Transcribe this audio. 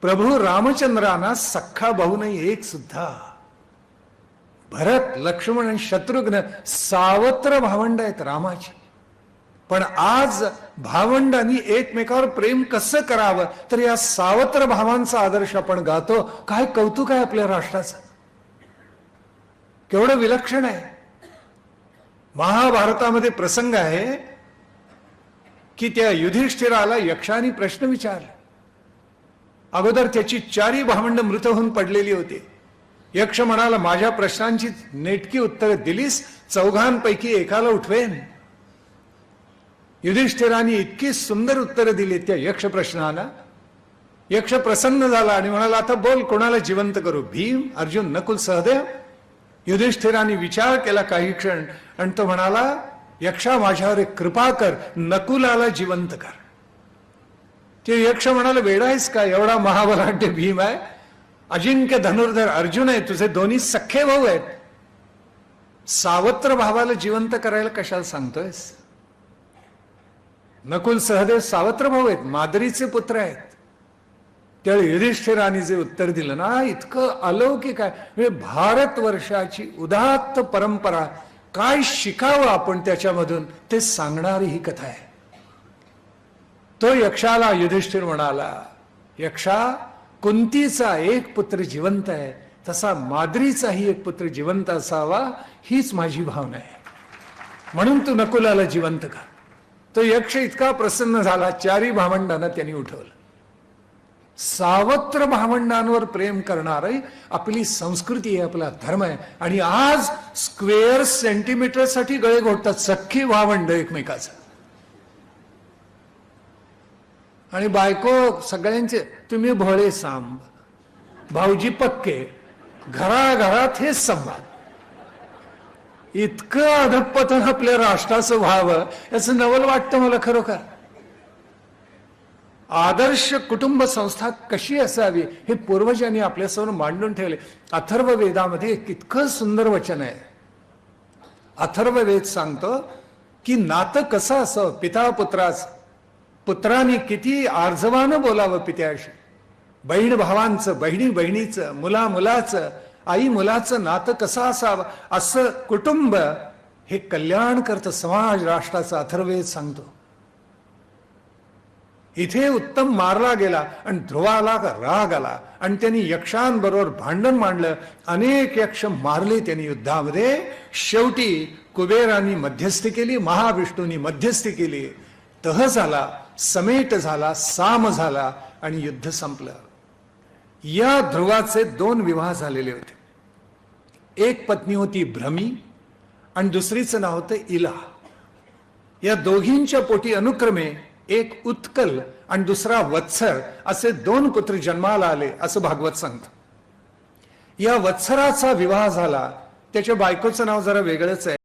प्रभू रामचंद्रांना सख्खा भाऊ नाही एक सुद्धा. भरत, लक्ष्मण आणि शत्रुघ्न सावत्र भावंड आहेत रामाची. पण आज भावंडांनी एकमेकावर प्रेम कसं करावं तर या सावत्र भावांचा आदर्श आपण गातो. काय कौतुक आहे आपल्या राष्ट्राचं, केवढं विलक्षण आहे. महाभारतामध्ये प्रसंग आहे की त्या युधिष्ठिराला यक्षाने प्रश्न विचारला. अगोदर त्याची 4 भावंड मृत होऊन पडलेली होती. यक्ष म्हणाला, माझ्या प्रश्नांची नेटकी उत्तर दिलीस 4घांपैकी एकाला उठवेन. युधिष्ठिराने इतकी सुंदर उत्तर दिली त्या यक्ष प्रश्नाला. यक्ष प्रसन्न झाला आणि म्हणाला, आता बोल, कोणाला जिवंत करू? भीम, अर्जुन, नकुल, सहदेव? युधिष्ठिराने विचार केला काही क्षण आणि तो म्हणाला, यक्षा माझ्यावर एक कृपा कर, नकुलाला जिवंत कर. ते यक्ष म्हणाला, वेडा आहेस का? एवढा महाबलाढ्य भीम आहे, अजिंक्य धनुर्धर अर्जुन आहे, तुझे दोन्ही सख्खे भाऊ आहेत, सावत्र भावाला जिवंत करायला कशाला सांगतोयस? नकुल सहदेव सावत्र भाऊ आहेत, माद्रीचे पुत्र आहेत. त्यावेळी युधिष्ठिराने जे उत्तर दिलं ना, इतकं अलौकिक आहे. म्हणजे भारतवर्षाची उदात्त परंपरा, काय शिकावं आपण त्याच्यामधून ते सांगणारी ही कथा आहे. तो यक्षाला युधिष्ठिर म्हणाला, यक्षा, कुंतीचा एक पुत्र जिवंत आहे, तसा माद्रीचाही एक पुत्र जिवंत असावा, हीच माझी भावना आहे. म्हणून तू नकुलाला जिवंत कर. तो यक्ष इतका प्रसन्न झाला, 4 भावंडांना त्यांनी उठवलं. सावत्र भावंडांवर प्रेम करणारी आपली संस्कृती आहे, आपला धर्म आहे. आणि आज स्क्वेअर सेंटीमीटर साठी गळे घोटतात सख्खी भावंड एकमेकाचं. आणि बायको सगळ्यांचे, तुम्ही भोळे सांब, भाऊजी पक्के, घराघरात हेच संवाद. इतकं अधपतन आपल्या राष्ट्राचं व्हावं याचं नवल वाटतं मला खरोखर. आदर्श कुटुंब संस्था कशी असावी हे पूर्वजांनी आपल्यासमोर मांडून ठेवले. अथर्व वेदामध्ये इतकं सुंदर वचन आहे. अथर्व वेद सांगतो की नातं कसं असावं पिता पुत्राचं. पुत्राने किती आर्जवानं बोलावं पित्याशी, बहीण भावांचं, बहिणी बहिणीचं, मुला मुलाचं, आई मुलाचं नातं कसं असावं. असं कुटुंब हे कल्याण करतं समाज राष्ट्राचं अथर्ववेद सांगतो. इथे उत्तम मारला गेला आणि ध्रुवाला राग आला आणि त्यांनी यक्षांबरोबर भांडण मांडलं. अनेक यक्ष मारले त्यांनी युद्धामध्ये. शेवटी कुबेरांनी मध्यस्थी केली, महाविष्णूंनी मध्यस्थी केली. तह झाला, समेट झाला, साम झाला आणि युद्ध संपलं. या ध्रुवाचे 2 विवाह झालेले होते. एक पत्नी होती भ्रमी आणि दुसरीचं नाव होतं इला. या दोघींच्या पोटी अनुक्रमे एक उत्कल आणि दुसरा वत्सर असे 2 पुत्र जन्माला आले असं भागवत सांगतं. या वत्सराचा विवाह झाला. त्याच्या बायकोचं नाव जरा वेगळंच आहे.